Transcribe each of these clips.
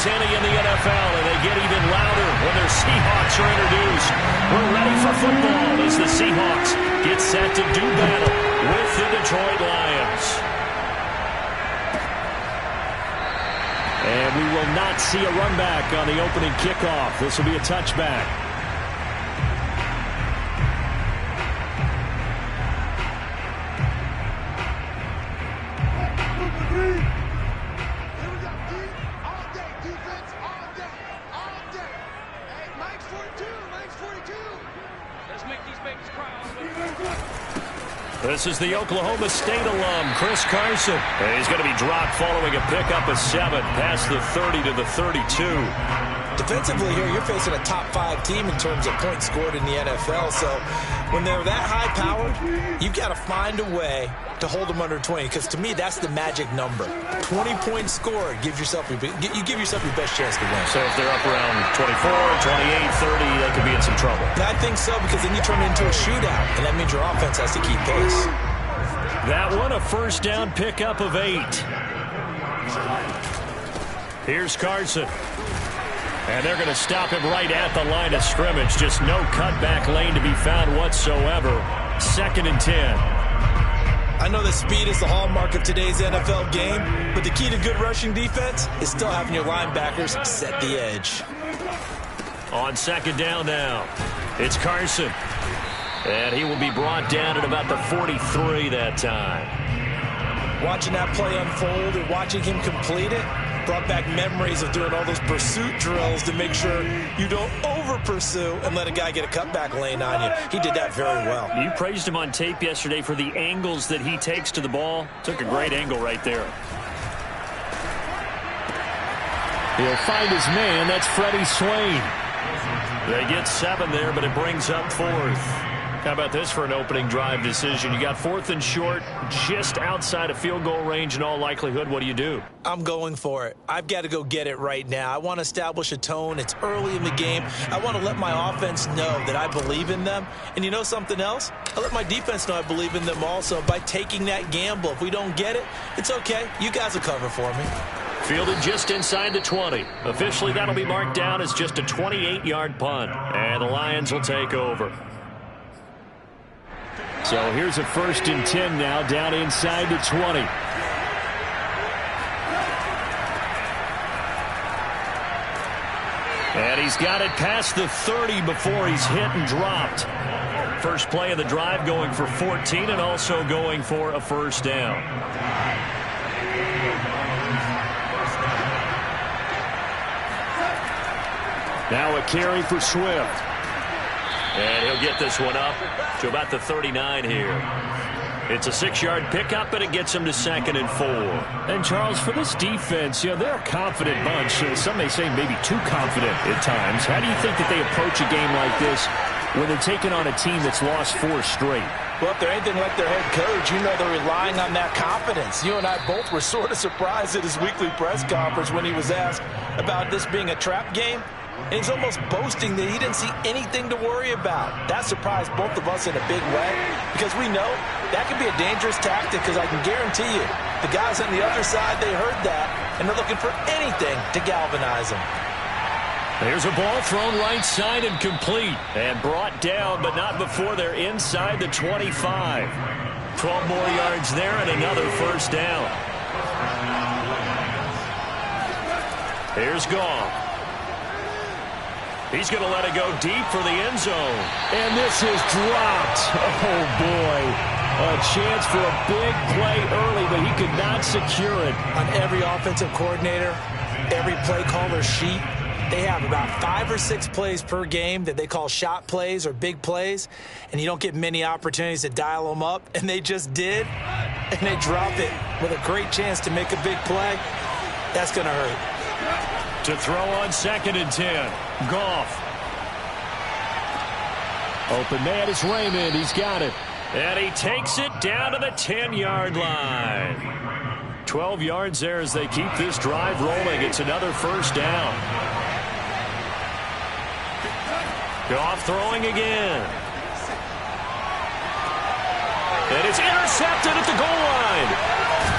ante in the NFL, and they get even louder when their Seahawks are introduced. We're ready for football as the Seahawks get set to do battle with the Detroit Lions. And we will not see a run back on the opening kickoff. This will be a touchback. This is the Oklahoma State alum, Chris Carson. And he's going to be dropped following a pickup of 7 past the 30 to the 32. Defensively here, you're facing a top-5 team in terms of points scored in the NFL. So when they're that high-powered, you've got to find a way to hold them under 20. Because to me, that's the magic number. 20 points scored, you give yourself your best chance to win. So if they're up around 24, 28, 30, they could be in some trouble. And I think so, because then you turn it into a shootout, and that means your offense has to keep pace. That one, a first down pickup of 8. Here's Carson. And they're going to stop him right at the line of scrimmage. Just no cutback lane to be found whatsoever. 2nd and 10. I know that speed is the hallmark of today's NFL game, but the key to good rushing defense is still having your linebackers set the edge. On 2nd down now, it's Carson. And he will be brought down at about the 43 that time. Watching that play unfold and watching him complete it brought back memories of doing all those pursuit drills to make sure you don't over-pursue and let a guy get a cutback lane on you. He did that very well. You praised him on tape yesterday for the angles that he takes to the ball. Took a great angle right there. He'll find his man. That's Freddie Swain. They get 7 there, but it brings up 4th. How about this for an opening drive decision? You got 4th and short, just outside of field goal range in all likelihood. What do you do? I'm going for it. I've got to go get it right now. I want to establish a tone. It's early in the game. I want to let my offense know that I believe in them. And you know something else? I let my defense know I believe in them also by taking that gamble. If we don't get it, it's okay. You guys will cover for me. Fielded just inside the 20. Officially, that'll be marked down as just a 28-yard punt. And the Lions will take over. So here's a 1st and 10 now, down inside the 20. And he's got it past the 30 before he's hit and dropped. First play of the drive going for 14 and also going for a first down. Now a carry for Swift. And he'll get this one up to about the 39 here. It's a 6-yard pickup, and it gets him to 2nd and 4. And, Charles, for this defense, they're a confident bunch. Some may say maybe too confident at times. How do you think that they approach a game like this when they're taking on a team that's lost 4 straight? Well, if they're anything like their head coach, you know they're relying on that confidence. You and I both were sort of surprised at his weekly press conference when he was asked about this being a trap game. And he's almost boasting that he didn't see anything to worry about. That surprised both of us in a big way because we know that can be a dangerous tactic because I can guarantee you the guys on the other side, they heard that, and they're looking for anything to galvanize them. There's a ball thrown right side and complete and brought down, but not before they're inside the 25. 12 more yards there and another first down. Here's Goff. He's going to let it go deep for the end zone. And this is dropped. Oh, boy. A chance for a big play early, but he could not secure it. On every offensive coordinator, every play caller sheet, they have about 5 or 6 plays per game that they call shot plays or big plays, and you don't get many opportunities to dial them up, and they just did, and they dropped it with a great chance to make a big play. That's going to hurt. To throw on 2nd and 10. Goff. Open man is Raymond. He's got it. And he takes it down to the 10-yard line. 12 yards there as they keep this drive rolling. It's another first down. Goff throwing again. And it's intercepted at the goal line.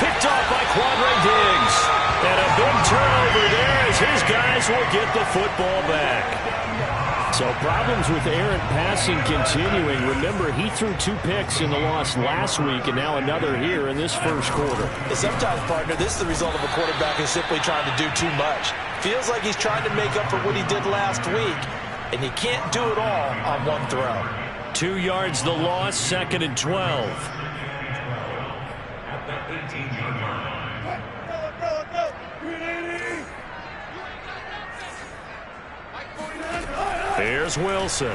Picked off by Quandre Diggs. And a big turnover there as his guy Eagles will get the football back. So problems with errant passing continuing. Remember, he threw 2 picks in the loss last week and now another here in this first quarter. Sometimes, partner, this is the result of a quarterback who's simply trying to do too much. Feels like he's trying to make up for what he did last week, and he can't do it all on one throw. 2 yards the loss, 2nd and 12. Here's Wilson.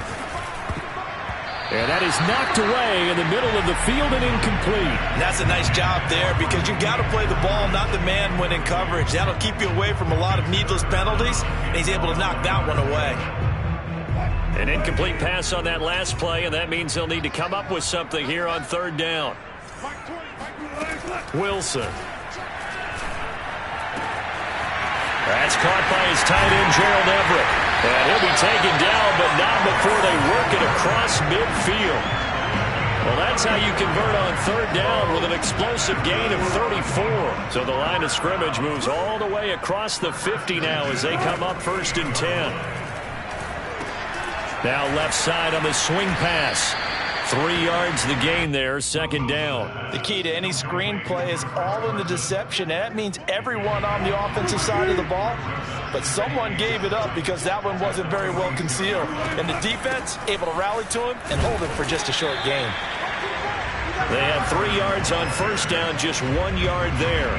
And that is knocked away in the middle of the field and incomplete. That's a nice job there because you've got to play the ball, not the man when in coverage. That'll keep you away from a lot of needless penalties, and he's able to knock that one away. An incomplete pass on that last play, and that means they'll need to come up with something here on 3rd down. Wilson. That's caught by his tight end, Gerald Everett. And he'll be taken down, but not before they work it across midfield. Well, that's how you convert on 3rd down with an explosive gain of 34. So the line of scrimmage moves all the way across the 50 now as they come up 1st and 10. Now left side on the swing pass. 3 yards the gain there, 2nd down. The key to any screen play is all in the deception, and that means everyone on the offensive side of the ball. But someone gave it up because that one wasn't very well concealed. And the defense able to rally to him and hold him for just a short gain. They had 3 yards on 1st down, just 1 yard there.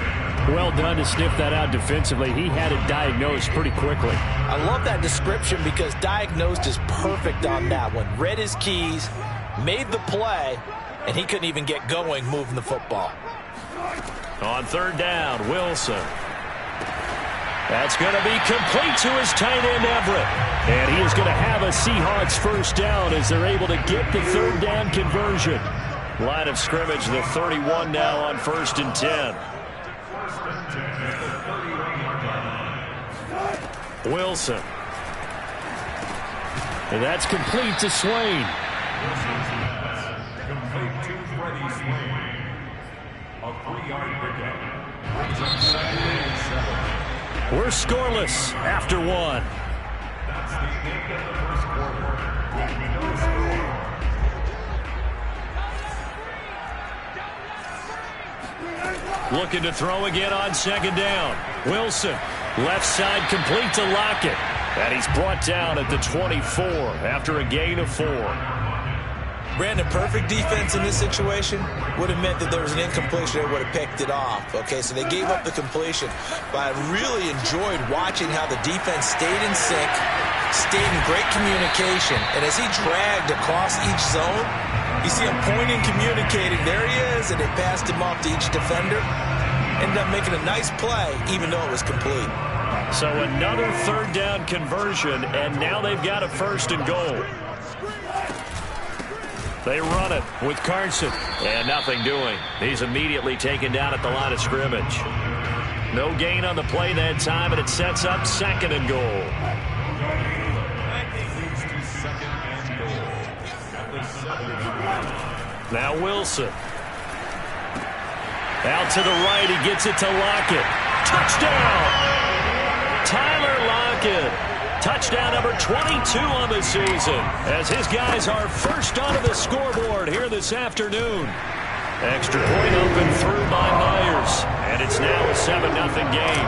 Well done to sniff that out defensively. He had it diagnosed pretty quickly. I love that description because diagnosed is perfect on that one. Read his keys, made the play, and he couldn't even get going moving the football. On 3rd down, Wilson. That's going to be complete to his tight end, Everett. And he is going to have a Seahawks 1st down as they're able to get the 3rd down conversion. Line of scrimmage, the 31 now on 1st and 10. Wilson. And that's complete to Swain. Complete to Freddie Swain. A 3-yard pickup. We're scoreless after 1. That's the end of the first quarter. No score. Looking to throw again on 2nd down. Wilson, left side complete to Lockett. And he's brought down at the 24 after a gain of 4. Brandon, perfect defense in this situation would have meant that there was an incompletion that would have picked it off. Okay, so they gave up the completion. But I really enjoyed watching how the defense stayed in sync, stayed in great communication. And as he dragged across each zone, you see him pointing, communicating. There he is, and they passed him off to each defender. Ended up making a nice play, even though it was complete. So another 3rd down conversion, and now they've got a 1st and goal. They run it with Carson, and nothing doing. He's immediately taken down at the line of scrimmage. No gain on the play that time, and it sets up 2nd and goal. Now Wilson. Out to the right, he gets it to Lockett. Touchdown! Tyler Lockett. Touchdown number 22 on the season as his guys are first onto the scoreboard here this afternoon. Extra point up and through by Myers, and it's now a 7-0 game.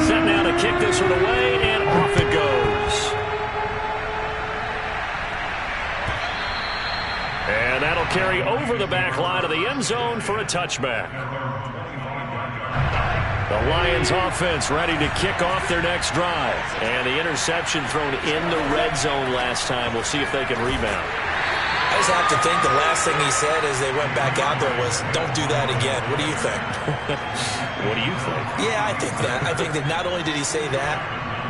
Set now to kick this one away, and off it goes. And that'll carry over the back line of the end zone for a touchback. The Lions offense ready to kick off their next drive. And the interception thrown in the red zone last time. We'll see if they can rebound. I just have to think the last thing he said as they went back out there was, don't do that again. What do you think? What do you think? Yeah, I think that. I think that not only did he say that,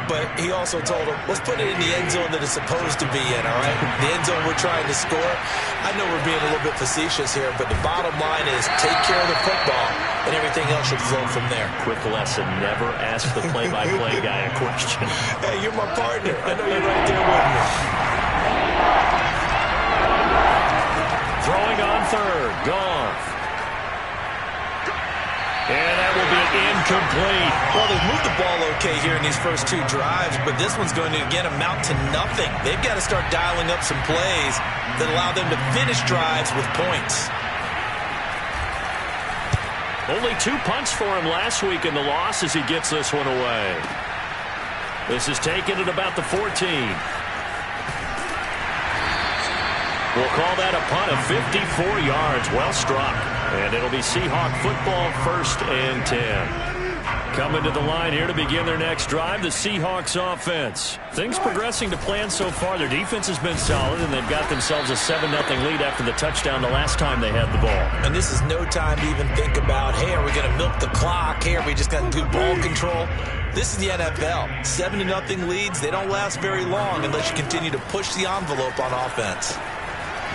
but he also told him, let's put it in the end zone that it's supposed to be in, all right? The end zone we're trying to score. I know we're being a little bit facetious here, but the bottom line is take care of the football, and everything else should flow from there. Quick lesson, never ask the play-by-play guy a question. Hey, you're my partner. I know you're right there with me. Throwing on 3rd, Goff. And that will be incomplete. Well, they've moved the ball okay here in these first two drives, but this one's going to, again, amount to nothing. They've got to start dialing up some plays that allow them to finish drives with points. Only 2 punts for him last week in the loss as he gets this one away. This is taken at about the 14. We'll call that a punt of 54 yards. Well struck. And it'll be Seahawk football, 1st and 10. Coming to the line here to begin their next drive, the Seahawks offense. Things progressing to plan so far. Their defense has been solid, and they've got themselves a 7-0 lead after the touchdown the last time they had the ball. And this is no time to even think about, hey, are we going to milk the clock? Hey, are we just going to do ball control? This is the NFL. 7-0 leads, they don't last very long unless you continue to push the envelope on offense.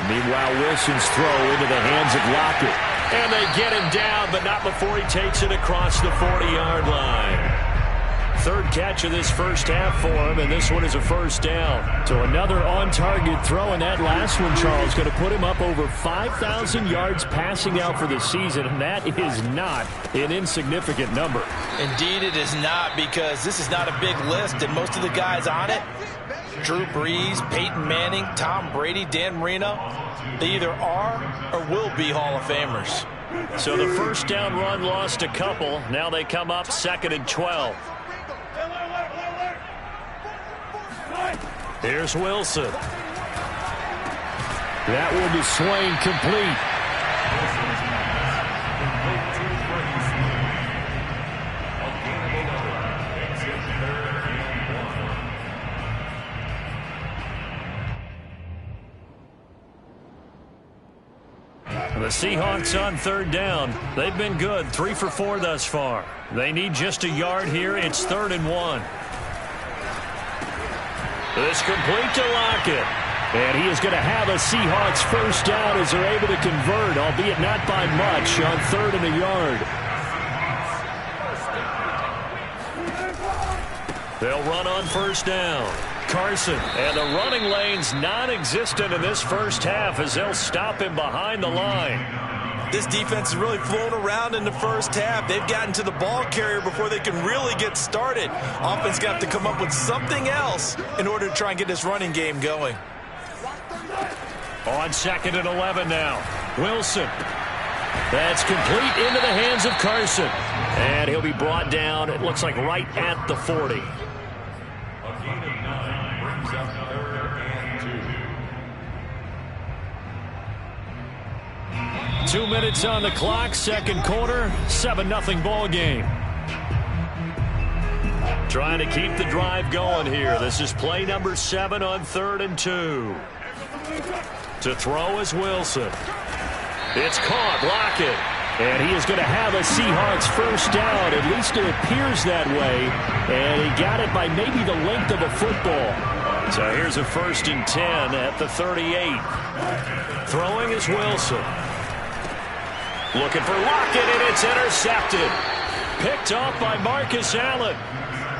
Meanwhile, Wilson's throw into the hands of Lockett. And they get him down, but not before he takes it across the 40-yard line. 3rd catch of this first half for him, and this one is a 1st down. So another on-target throw, and that last one, Charles, going to put him up over 5,000 yards passing out for the season, and that is not an insignificant number. Indeed it is not, because this is not a big list, and most of the guys on it, Drew Brees, Peyton Manning, Tom Brady, Dan Marino, they either are or will be Hall of Famers. So the 1st down run lost a couple. Now they come up 2nd and 12. Here's Wilson. That one to Swain, complete. The Seahawks on 3rd down. They've been good, 3 for 4 thus far. They need just a yard here. It's 3rd and 1. This complete to Lockett. And he is going to have a Seahawks 1st down as they're able to convert, albeit not by much, on 3rd and a yard. They'll run on 1st down. Carson, and the running lane's non-existent in this first half as they'll stop him behind the line. This defense has really flown around in the first half. They've gotten to the ball carrier before they can really get started. Offense got to come up with something else in order to try and get this running game going. On 2nd and 11 now. Wilson. That's complete into the hands of Carson. And he'll be brought down, it looks like, right at the 40. 2 minutes on the clock, 2nd quarter, 7-0 ball game. Trying to keep the drive going here. This is play number 7 on 3rd and 2. To throw is Wilson. It's caught, Lockett. And he is going to have a Seahawks 1st down. At least it appears that way. And he got it by maybe the length of a football. So here's a 1st and 10 at the 38. Throwing is Wilson. Looking for Lockett, and it's intercepted. Picked off by Marcus Allen.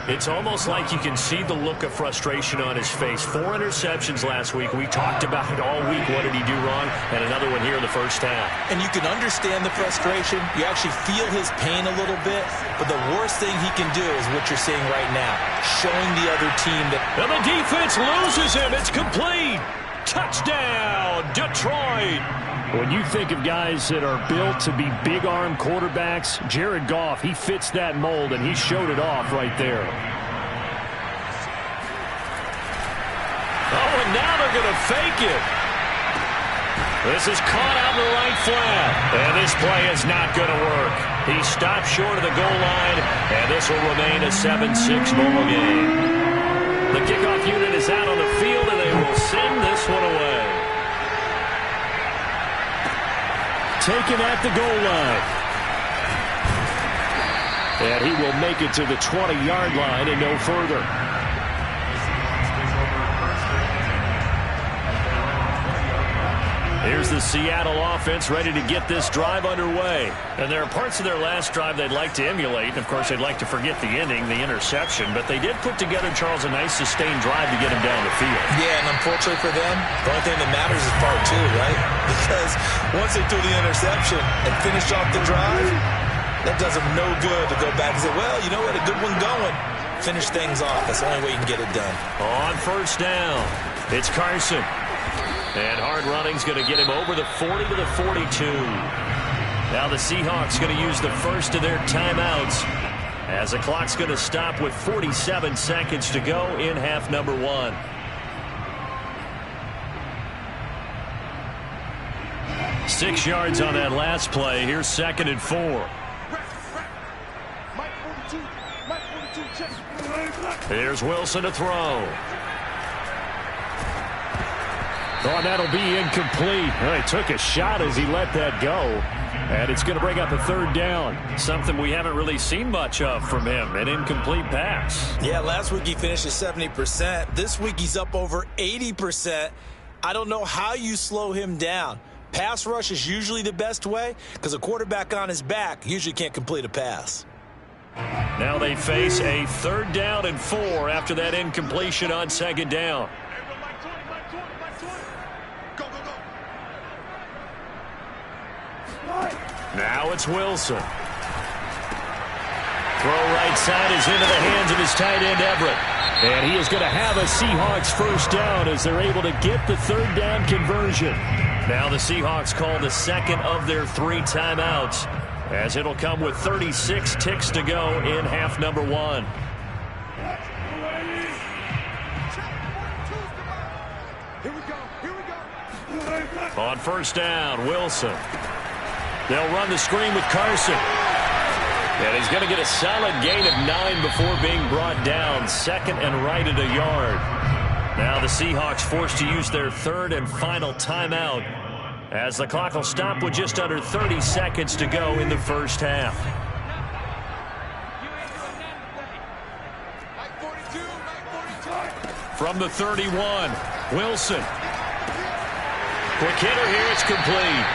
It's almost like you can see the look of frustration on his face. 4 interceptions last week. We talked about it all week. What did he do wrong? And another one here in the first half. And you can understand the frustration. You actually feel his pain a little bit. But the worst thing he can do is what you're seeing right now. Showing the other team that... And the defense loses him. It's complete. Touchdown, Detroit. When you think of guys that are built to be big-arm quarterbacks, Jared Goff, he fits that mold, and he showed it off right there. Oh, and now they're going to fake it. This is caught out in the right flat, and this play is not going to work. He stopped short of the goal line, and this will remain a 7-6 ball game. The kickoff unit is out on the field, and they will send this one away. Taken at the goal line. And he will make it to the 20-yard line and no further. Here's the Seattle offense ready to get this drive underway. And there are parts of their last drive they'd like to emulate. And of course, they'd like to forget the ending, the interception. But they did put together, Charles, a nice sustained drive to get him down the field. Yeah, and unfortunately for them, the only thing that matters is part 2, right? Because once they threw the interception and finished off the drive, That does him no good to go back and say, well, you know what, a good one going. Finish things off. That's the only way you can get it done. On first down, it's Carson. And hard running's going to get him over the 40 to the 42. Now the Seahawks going to use the first of their timeouts as the clock's going to stop with 47 seconds to go in half number 1. Six yards on that last play. Here's 2nd and 4. Here's Wilson to throw. Oh, that'll be incomplete. Well, he took a shot as he let that go. And it's going to bring up a 3rd down. Something we haven't really seen much of from him, an incomplete pass. Yeah, last week he finished at 70%. This week he's up over 80%. I don't know how you slow him down. Pass rush is usually the best way because a quarterback on his back usually can't complete a pass. Now they face a 3rd down and 4 after that incompletion on 2nd down. Now it's Wilson. Throw right side is into the hands of his tight end, Everett. And he is going to have a Seahawks first down as they're able to get the 3rd down conversion. Now the Seahawks call the 2nd of their 3 timeouts as it'll come with 36 ticks to go in half number 1. On first down, Wilson. They'll run the screen with Carson. And he's going to get a solid gain of 9 before being brought down. 2nd and right at a yard. Now the Seahawks forced to use their 3rd and final timeout as the clock will stop with just under 30 seconds to go in the first half. From the 31, Wilson. Quick hitter here, it's complete.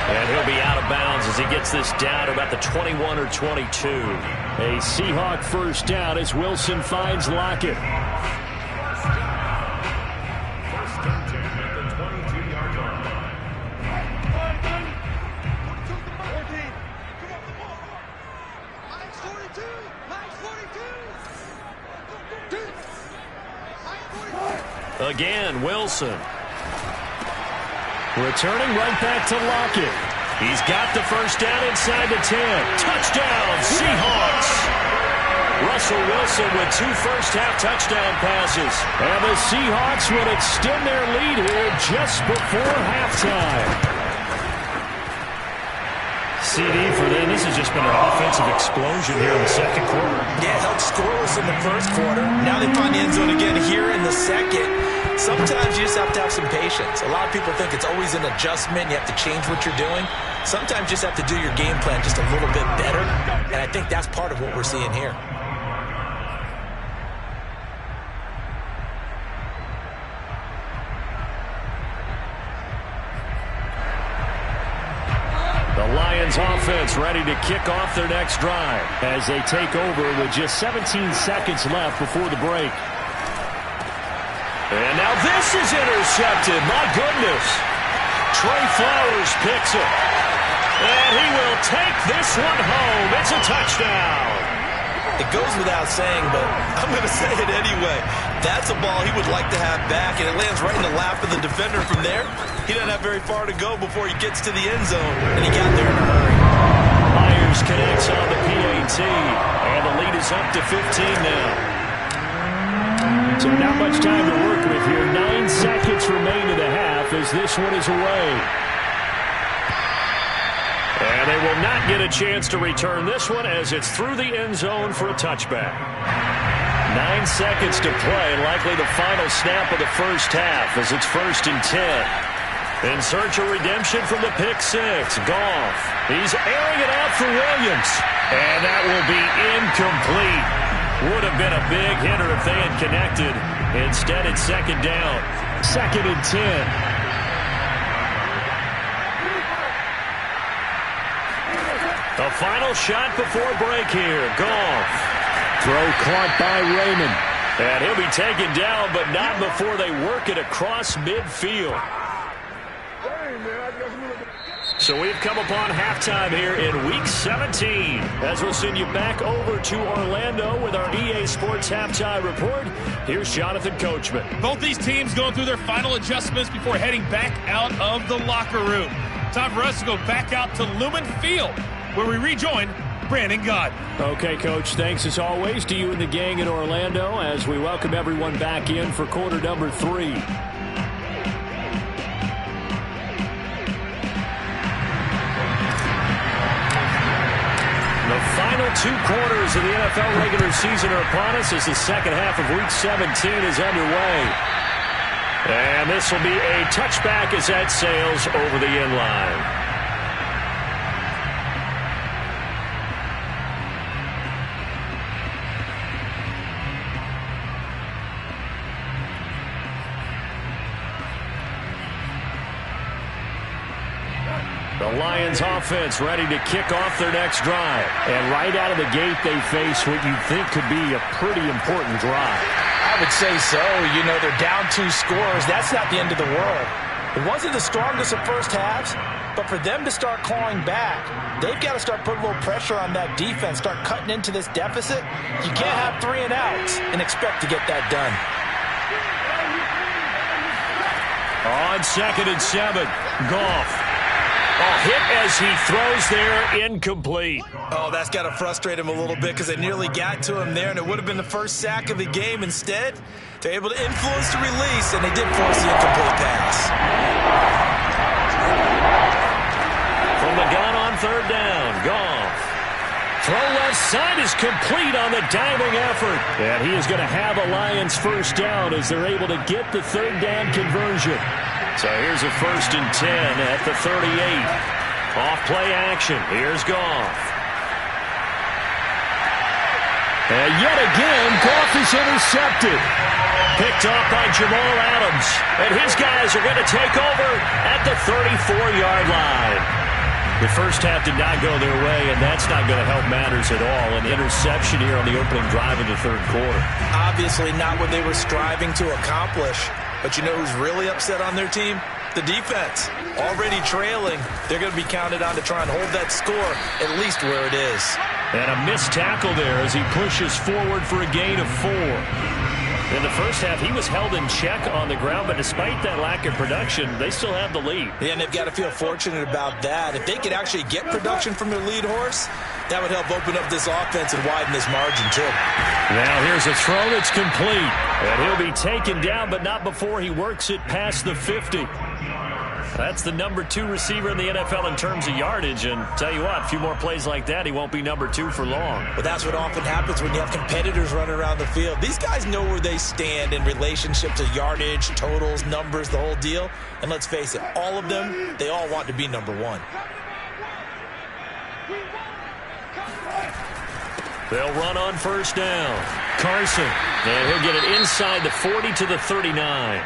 And he'll be out of bounds as he gets this down to about the 21 or 22. A Seahawk first down as Wilson finds Lockett. First and 10 at the 22-yard line. Again, Wilson. Returning right back to Lockett. He's got the first down inside the 10. Touchdown, Seahawks. Russell Wilson with 2 first-half touchdown passes. And the Seahawks would extend their lead here just before halftime. CD for them. This has just been an offensive explosion here in the 2nd quarter. Yeah, held scoreless in the 1st quarter. Now they find the end zone again here in the 2nd. Sometimes you just have to have some patience. A lot of people think it's always an adjustment. You have to change what you're doing. Sometimes you just have to do your game plan just a little bit better. And I think that's part of what we're seeing here. The Lions offense ready to kick off their next drive as they take over with just 17 seconds left before the break. And now this is intercepted. My goodness. Trey Flowers picks it. And he will take this one home. It's a touchdown. It goes without saying, but I'm going to say it anyway. That's a ball he would like to have back, and it lands right in the lap of the defender from there. He doesn't have very far to go before he gets to the end zone, and he got there in a hurry. Myers connects on the PAT, and the lead is up to 15 now. So not much time to work with here. 9 seconds remain in the half as this one is away. And they will not get a chance to return this one as it's through the end zone for a touchback. 9 seconds to play, likely the final snap of the first half as it's 1st and 10. In search of redemption from the pick 6. Goff. He's airing it out for Williams. And that will be incomplete. Would have been a big hitter if they had connected. Instead, it's 2nd down. 2nd and 10. The final shot before break here. Goff. Throw caught by Raymond. And he'll be taken down, but not before they work it across midfield. So we've come upon halftime here in Week 17. As we'll send you back over to Orlando with our EA Sports Halftime Report, here's Jonathan Coachman. Both these teams going through their final adjustments before heading back out of the locker room. Time for us to go back out to Lumen Field, where we rejoin Brandon Gott. Okay, Coach, thanks as always to you and the gang in Orlando as we welcome everyone back in for quarter number 3. The final 2 quarters of the NFL regular season are upon us as the second half of Week 17 is underway. And this will be a touchback as that sails over the end line. The Lions offense ready to kick off their next drive. And right out of the gate, they face what you think could be a pretty important drive. I would say so. You know, they're down 2 scores. That's not the end of the world. It wasn't the strongest of first halves, but for them to start clawing back, they've got to start putting a little pressure on that defense, start cutting into this deficit. You can't have 3 and outs and expect to get that done. On 2nd and 7, Goff. Hit as he throws there, incomplete. Oh, that's got to frustrate him a little bit because they nearly got to him there, and it would have been the first sack of the game. Instead, they're able to influence the release, and they did force the incomplete pass. From the gun on 3rd down, Goff. Throw left side is complete on the diving effort. And he is going to have a Lions first down as they're able to get the 3rd down conversion. So here's a 1st and 10 at the 38. Off play action. Here's Goff. And yet again, Goff is intercepted. Picked off by Jamal Adams. And his guys are going to take over at the 34-yard line. The first half did not go their way, and that's not going to help matters at all. An interception here on the opening drive of the 3rd quarter. Obviously not what they were striving to accomplish. But you know who's really upset on their team? The defense. Already trailing. They're going to be counted on to try and hold that score at least where it is. And a missed tackle there as he pushes forward for a gain of 4. In the first half, he was held in check on the ground, but despite that lack of production, they still have the lead. Yeah, and they've got to feel fortunate about that. If they could actually get production from their lead horse, that would help open up this offense and widen this margin, too. Now here's a throw that's complete. And he'll be taken down, but not before he works it past the 50. That's the number 2 receiver in the NFL in terms of yardage. And tell you what, a few more plays like that, he won't be number 2 for long. Well, that's what often happens when you have competitors running around the field. These guys know where they stand in relationship to yardage, totals, numbers, the whole deal. And let's face it, all of them, they all want to be number 1. They'll run on 1st down. Carson. And he'll get it inside the 40 to the 39.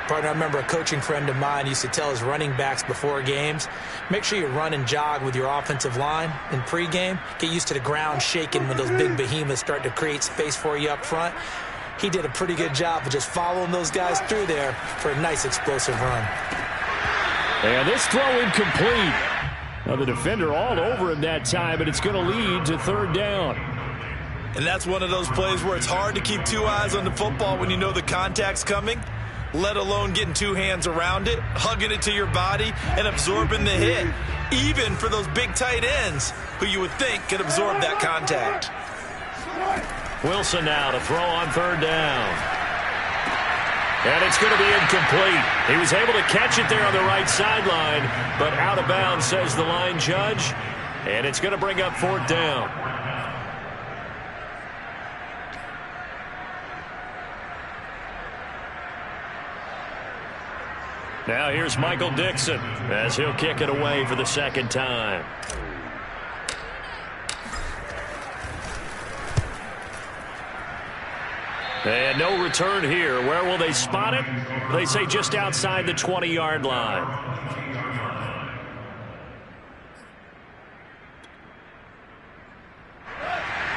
Partner, I remember a coaching friend of mine used to tell his running backs before games, make sure you run and jog with your offensive line in pregame. Get used to the ground shaking when those big behemoths start to create space for you up front. He did a pretty good job of just following those guys through there for a nice explosive run. And this throw incomplete. Now the defender all over him that time, but it's going to lead to 3rd down. And that's one of those plays where it's hard to keep 2 eyes on the football when you know the contact's coming, let alone getting 2 hands around it, hugging it to your body, and absorbing the hit, even for those big tight ends who you would think could absorb that contact. Wilson now to throw on 3rd down. And it's going to be incomplete. He was able to catch it there on the right sideline, but out of bounds, says the line judge. And it's going to bring up 4th down. Now here's Michael Dixon as he'll kick it away for the 2nd time. And no return here. Where will they spot it? They say just outside the 20-yard line.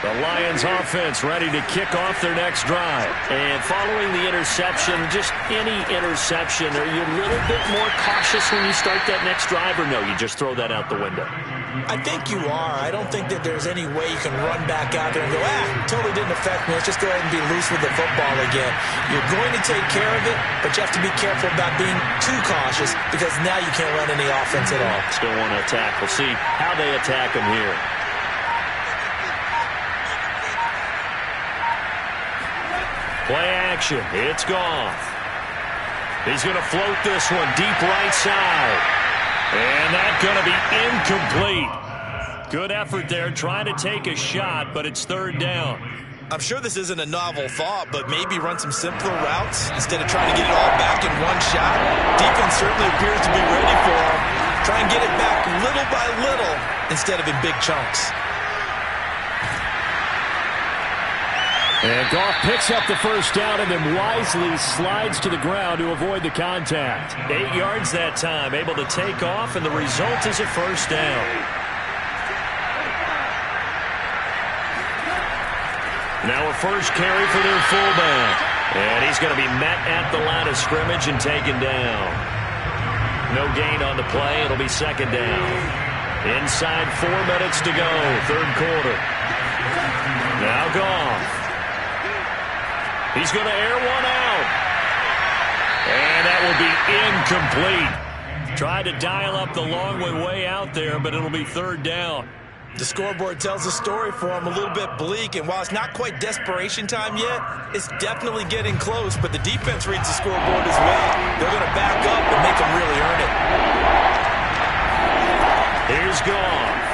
The Lions offense ready to kick off their next drive. And following the interception, just any interception, are you a little bit more cautious when you start that next drive, or no, you just throw that out the window? I think you are. I don't think that there's any way you can run back out there and go, totally didn't affect me. Let's just go ahead and be loose with the football again. You're going to take care of it, but you have to be careful about being too cautious because now you can't run any offense at all. Still want to attack. We'll see how they attack him here. Play action. It's Goff. He's going to float this one deep right side. And that's going to be incomplete. Good effort there trying to take a shot, but it's third down. I'm sure this isn't a novel thought, but maybe run some simpler routes instead of trying to get it all back in one shot. Defense certainly appears to be ready for him. Try and get it back little by little instead of in big chunks. And Goff picks up the first down and then wisely slides to the ground to avoid the contact. 8 yards that time, able to take off, and the result is a first down. Now a first carry for their fullback. And he's going to be met at the line of scrimmage and taken down. No gain on the play. It'll be second down. Inside 4 minutes to go, third quarter. Now Goff. He's going to air one out. And that will be incomplete. Tried to dial up the long way out there, but it'll be third down. The scoreboard tells a story for him, a little bit bleak, and while it's not quite desperation time yet, it's definitely getting close, but the defense reads the scoreboard as well. They're going to back up and make them really earn it. Here's Goff.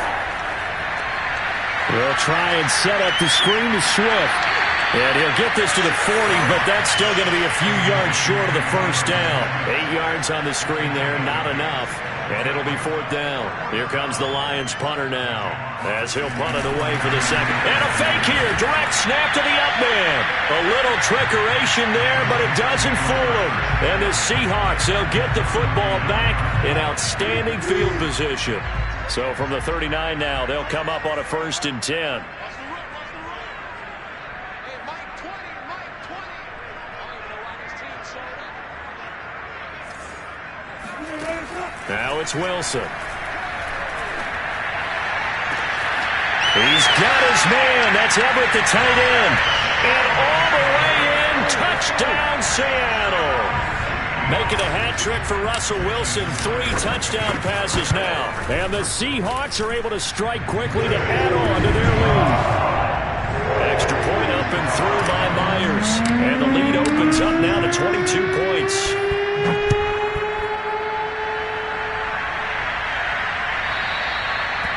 They'll try and set up the screen to Swift. And he'll get this to the 40, but that's still going to be a few yards short of the first down. 8 yards on the screen there, not enough. And it'll be fourth down. Here comes the Lions punter now, as he'll punt it away for the second. And a fake here, direct snap to the up man. A little trickeration there, but it doesn't fool him. And the Seahawks, they'll get the football back in outstanding field position. So from the 39 now, they'll come up on a 1st and 10. Now it's Wilson. He's got his man. That's Everett, the tight end. And all the way in, touchdown Seattle. Making a hat trick for Russell Wilson. 3 touchdown passes now. And the Seahawks are able to strike quickly to add on to their lead. Extra point up and through by Myers. And the lead opens up now to 22 points.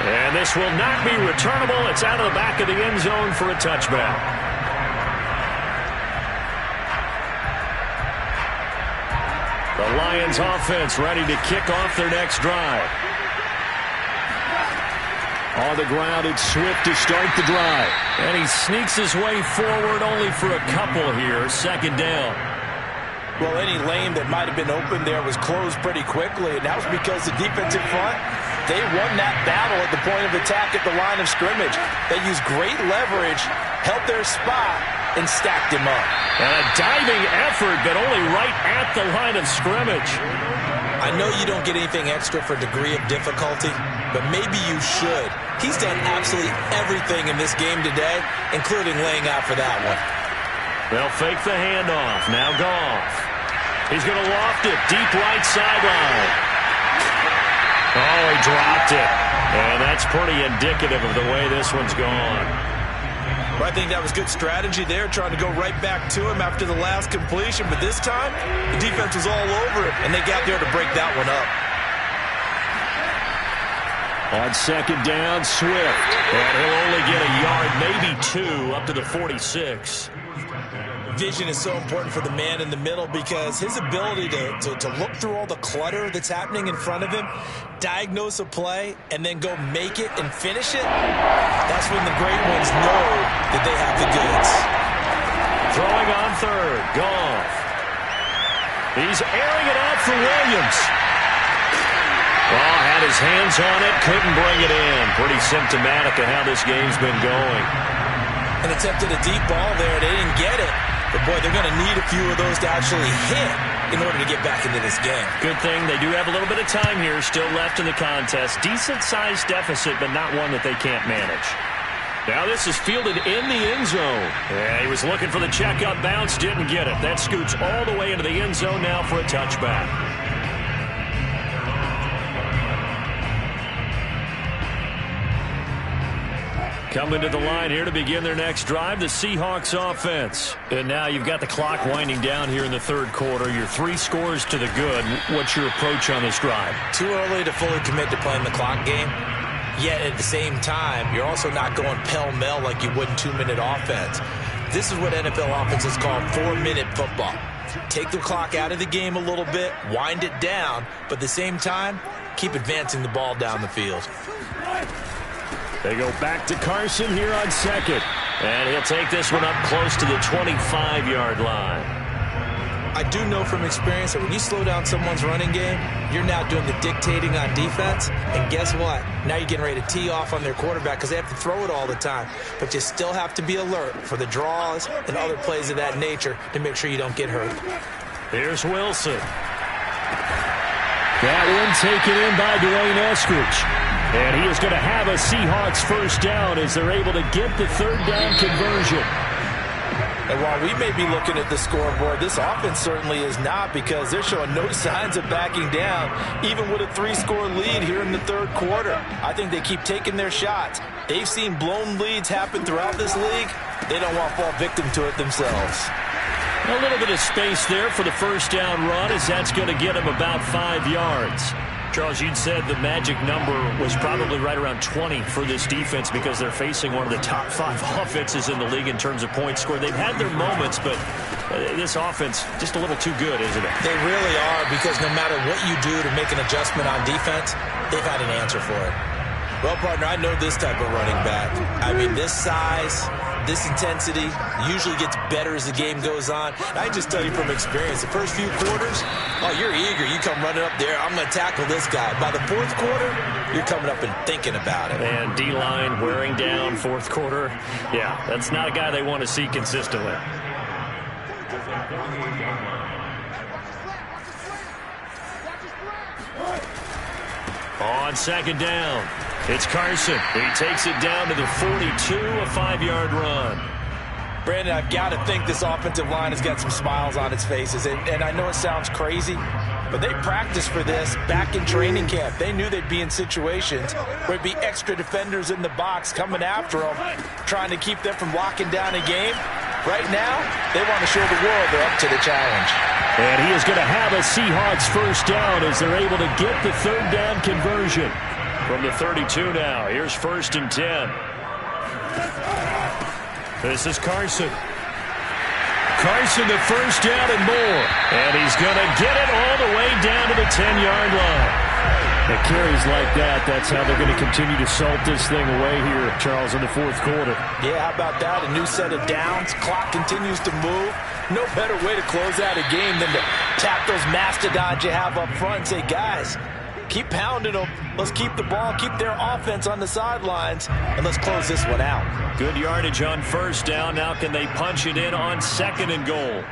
And this will not be returnable. It's out of the back of the end zone for a touchback. The Lions offense ready to kick off their next drive. On the ground, it's Swift to start the drive. And he sneaks his way forward only for a couple here. Second down. Well, any lane that might have been open there was closed pretty quickly, and that was because the defensive front, they won that battle at the point of attack at the line of scrimmage. They used great leverage, held their spot, and stacked him up. And a diving effort, but only right at the line of scrimmage. I know you don't get anything extra for degree of difficulty, but maybe you should. He's done absolutely everything in this game today, including laying out for that one. They'll fake the handoff. Now Goff. He's going to loft it deep right sideline. Oh, he dropped it. And that's pretty indicative of the way this one's gone. Well, I think that was good strategy there, trying to go right back to him after the last completion. But this time, the defense was all over it, and they got there to break that one up. On second down, Swift. And he'll only get a yard, maybe 2, up to the 46. Vision is so important for the man in the middle because his ability to look through all the clutter that's happening in front of him, diagnose a play, and then go make it and finish it, that's when the great ones know that they have the goods. Throwing on third, Goff. He's airing it out for Williams. Oh, had his hands on it, couldn't bring it in. Pretty symptomatic of how this game's been going. and attempted a deep ball there. They didn't get it. But, boy, they're going to need a few of those to actually hit in order to get back into this game. Good thing they do have a little bit of time here still left in the contest. Decent-sized deficit, but not one that they can't manage. Now this is fielded in the end zone. Yeah, he was looking for the checkup bounce, didn't get it. That scoots all the way into the end zone now for a touchback. Coming to the line here to begin their next drive, the Seahawks offense. And now you've got the clock winding down here in the third quarter. You're 3 scores to the good. What's your approach on this drive? Too early to fully commit to playing the clock game. Yet at the same time, you're also not going pell-mell like you would in 2-minute offense. This is what NFL offenses call 4-minute football. Take the clock out of the game a little bit, wind it down, but at the same time, keep advancing the ball down the field. They go back to Carson here on second. And he'll take this one up close to the 25-yard line. I do know from experience that when you slow down someone's running game, you're now doing the dictating on defense. And guess what? Now you're getting ready to tee off on their quarterback because they have to throw it all the time. But you still have to be alert for the draws and other plays of that nature to make sure you don't get hurt. Here's Wilson. That one taken in by Dwayne Eskridge. And he is going to have a Seahawks first down as they're able to get the third down conversion. And while we may be looking at the scoreboard, this offense certainly is not, because they're showing no signs of backing down, even with a 3-score lead here in the third quarter. I think they keep taking their shots. They've seen blown leads happen throughout this league. They don't want to fall victim to it themselves. A little bit of space there for the first down run, as that's going to get them about 5 yards. Charles, you'd said the magic number was probably right around 20 for this defense because they're facing one of the top 5 offenses in the league in terms of points scored. They've had their moments, but this offense just a little too good, isn't it? They really are, because no matter what you do to make an adjustment on defense, they've had an answer for it. Well, partner, I know this type of running back. I mean, this size, this intensity usually gets better as the game goes on. And I just tell you from experience, the first few quarters, oh, you're eager. You come running up there, I'm going to tackle this guy. By the fourth quarter, you're coming up and thinking about it. And D-line wearing down fourth quarter. Yeah, that's not a guy they want to see consistently. On second down, it's Carson. He takes it down to the 42, a 5-yard run. Brandon, I've got to think this offensive line has got some smiles on its faces. And I know it sounds crazy, but they practiced for this back in training camp. They knew they'd be in situations where it'd be extra defenders in the box coming after them, trying to keep them from locking down a game. Right now, they want to show the world they're up to the challenge. And he is going to have a Seahawks first down as they're able to get the third down conversion. From the 32 now, here's 1st and 10. This is Carson. Carson, the first down and more. And he's going to get it all the way down to the 10-yard line. The carries like that, that's how they're going to continue to salt this thing away here, Charles, in the fourth quarter. Yeah, how about that? A new set of downs. Clock continues to move. No better way to close out a game than to tap those mastodons you have up front and say, guys, keep pounding them. Let's keep the ball, keep their offense on the sidelines, and let's close this one out. Good yardage on first down. Now can they punch it in on 2nd and goal?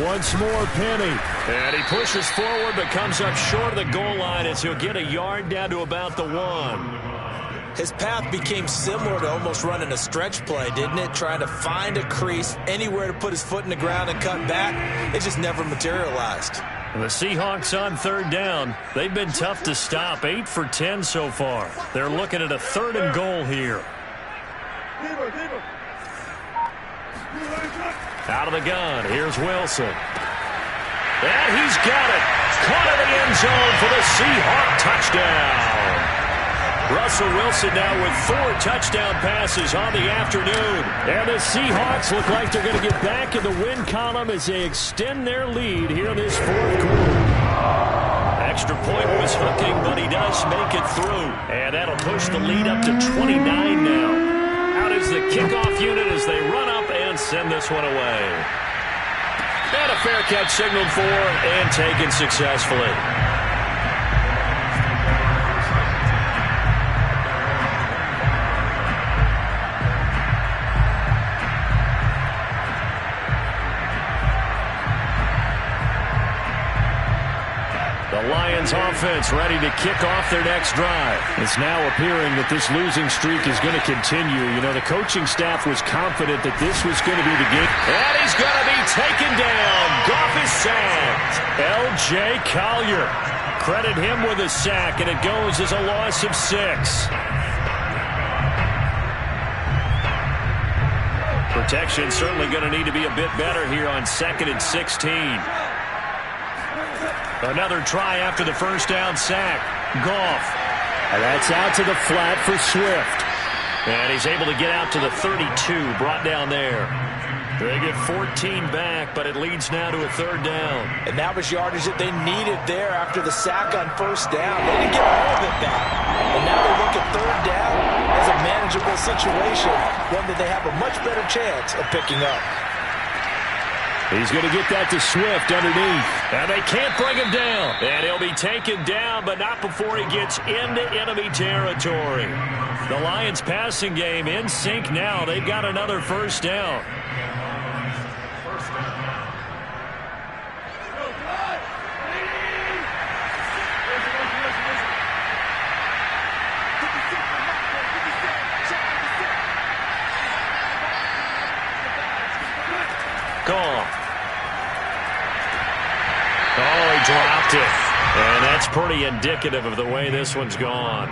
Once more, Penny. And he pushes forward but comes up short of the goal line as he'll get a yard down to about the 1. His path became similar to almost running a stretch play, didn't it? Trying to find a crease, anywhere to put his foot in the ground and cut back. It just never materialized. The Seahawks on third down. They've been tough to stop. 8 for 10 so far. They're looking at a 3rd and goal here. Out of the gun, here's Wilson. And he's got it. Caught in the end zone for the Seahawk touchdown. Russell Wilson now with 4 touchdown passes on the afternoon. And the Seahawks look like they're going to get back in the win column as they extend their lead here in this fourth quarter. Extra point was hooking, but he does make it through. And that'll push the lead up to 29 now. Out is the kickoff unit as they run up and send this one away. And a fair catch signaled for and taken successfully. Lions offense ready to kick off their next drive. It's now appearing that this losing streak is going to continue. You know, the coaching staff was confident that this was going to be the game. And he's going to be taken down. Goff is sacked. L.J. Collier. Credit him with a sack, and it goes as a loss of 6. Protection certainly going to need to be a bit better here on 2nd and 16. Another try after the first down sack. Goff. And that's out to the flat for Swift. And he's able to get out to the 32, brought down there. They get 14 back, but it leads now to a 3rd down. And that was yardage that they needed there after the sack on 1st down. They didn't get all of it back. And now they look at 3rd down as a manageable situation, one that they have a much better chance of picking up. He's going to get that to Swift underneath. And they can't bring him down. And he'll be taken down, but not before he gets into enemy territory. The Lions passing game in sync now. They've got another 1st down. Goff. Oh, he dropped it. And that's pretty indicative of the way this one's gone.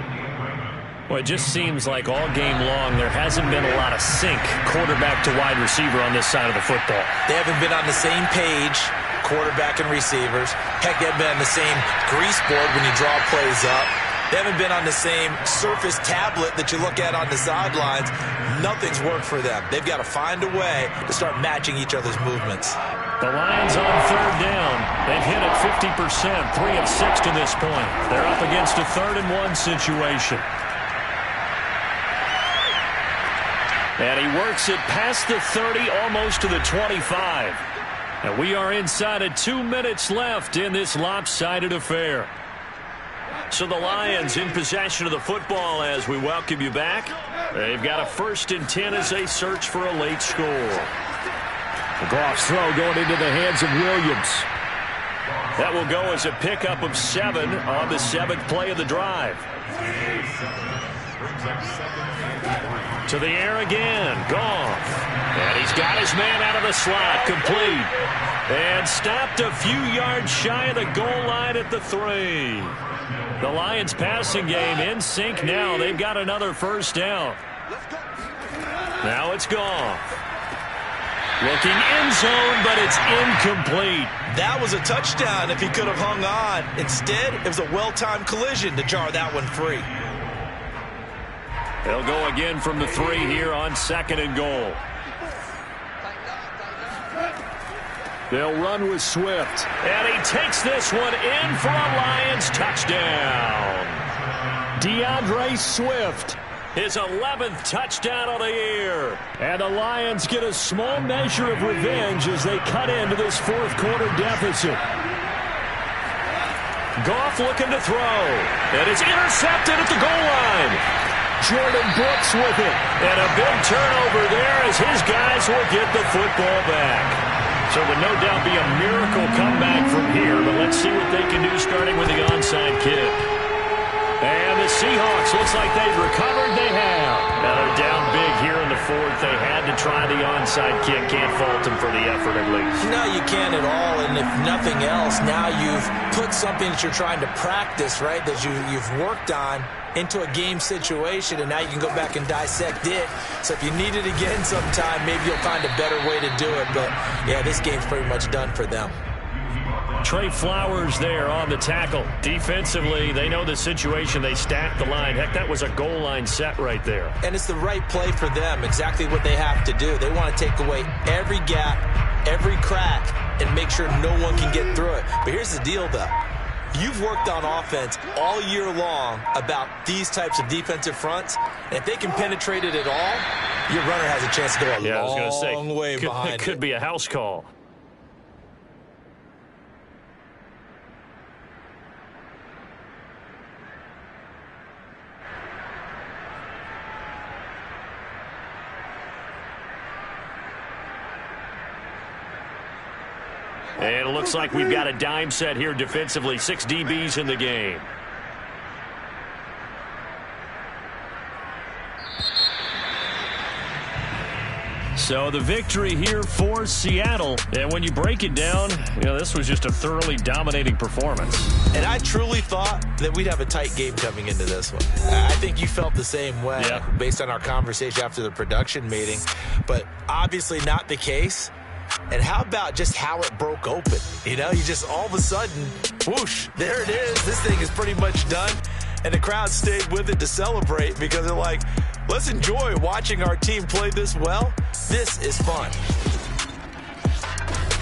Well, it just seems like all game long there hasn't been a lot of sync quarterback to wide receiver on this side of the football. They haven't been on the same page, quarterback and receivers. Heck, they haven't been on the same grease board when you draw plays up. They haven't been on the same Surface tablet that you look at on the sidelines. Nothing's worked for them. They've got to find a way to start matching each other's movements. The Lions on 3rd down. They've hit it 50%, 3 of 6 to this point. They're up against a 3rd and 1 situation. And he works it past the 30, almost to the 25. And we are inside of 2 minutes left in this lopsided affair. So the Lions in possession of the football as we welcome you back. They've got a 1st and 10 as they search for a late score. Goff's throw going into the hands of Williams. That will go as a pickup of 7 on the 7th play of the drive. To the air again. Goff. And he's got his man out of the slot. Complete. And stopped a few yards shy of the goal line at the 3. The Lions passing game in sync now. They've got another 1st down. Now it's Goff. Looking end zone, but it's incomplete. That was a touchdown if he could have hung on. Instead, it was a well-timed collision to jar that one free. They'll go again from the 3 here on 2nd and goal. They'll run with Swift. And he takes this one in for a Lions touchdown. DeAndre Swift. His 11th touchdown of the year. And the Lions get a small measure of revenge as they cut into this 4th quarter deficit. Goff looking to throw. And it's intercepted at the goal line. Jordan Brooks with it. And a big turnover there as his guys will get the football back. So would no doubt be a miracle comeback from here, but let's see what they can do starting with the onside kick. And the Seahawks looks like they've recovered. They have. Now they're down big here in the 4th. They had to try the onside kick. Can't fault them for the effort at least. No, you can't at all. And if nothing else, now you've put something that you're trying to practice, right, that you've worked on into a game situation, and now you can go back and dissect it. So if you need it again sometime, maybe you'll find a better way to do it. But, yeah, this game's pretty much done for them. Trey Flowers there on the tackle. Defensively, they know the situation. They stack the line. Heck, that was a goal line set right there. And it's the right play for them, exactly what they have to do. They want to take away every gap, every crack, and make sure no one can get through it. But here's the deal, though. You've worked on offense all year long about these types of defensive fronts. And if they can penetrate it at all, your runner has a chance to go a long way behind it. Could be a house call. And it looks like we've got a dime set here defensively. 6 DBs in the game. So the victory here for Seattle. And when you break it down, this was just a thoroughly dominating performance. And I truly thought that we'd have a tight game coming into this one. I think you felt the same way based on our conversation after the production meeting. But obviously not the case. And how about just how it broke open? You just all of a sudden, whoosh, there it is. This thing is pretty much done. And the crowd stayed with it to celebrate because they're like, let's enjoy watching our team play this well. This is fun.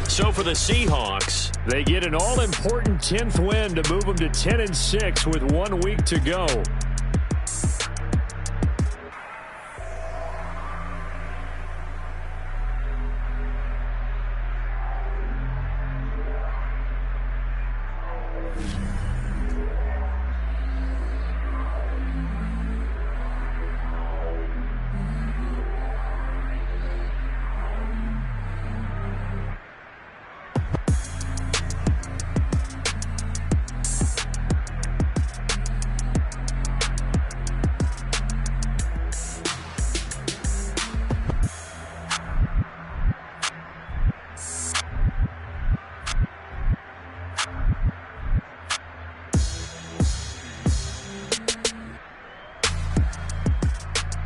So for the Seahawks, they get an all-important 10th win to move them to 10-6 with 1 week to go.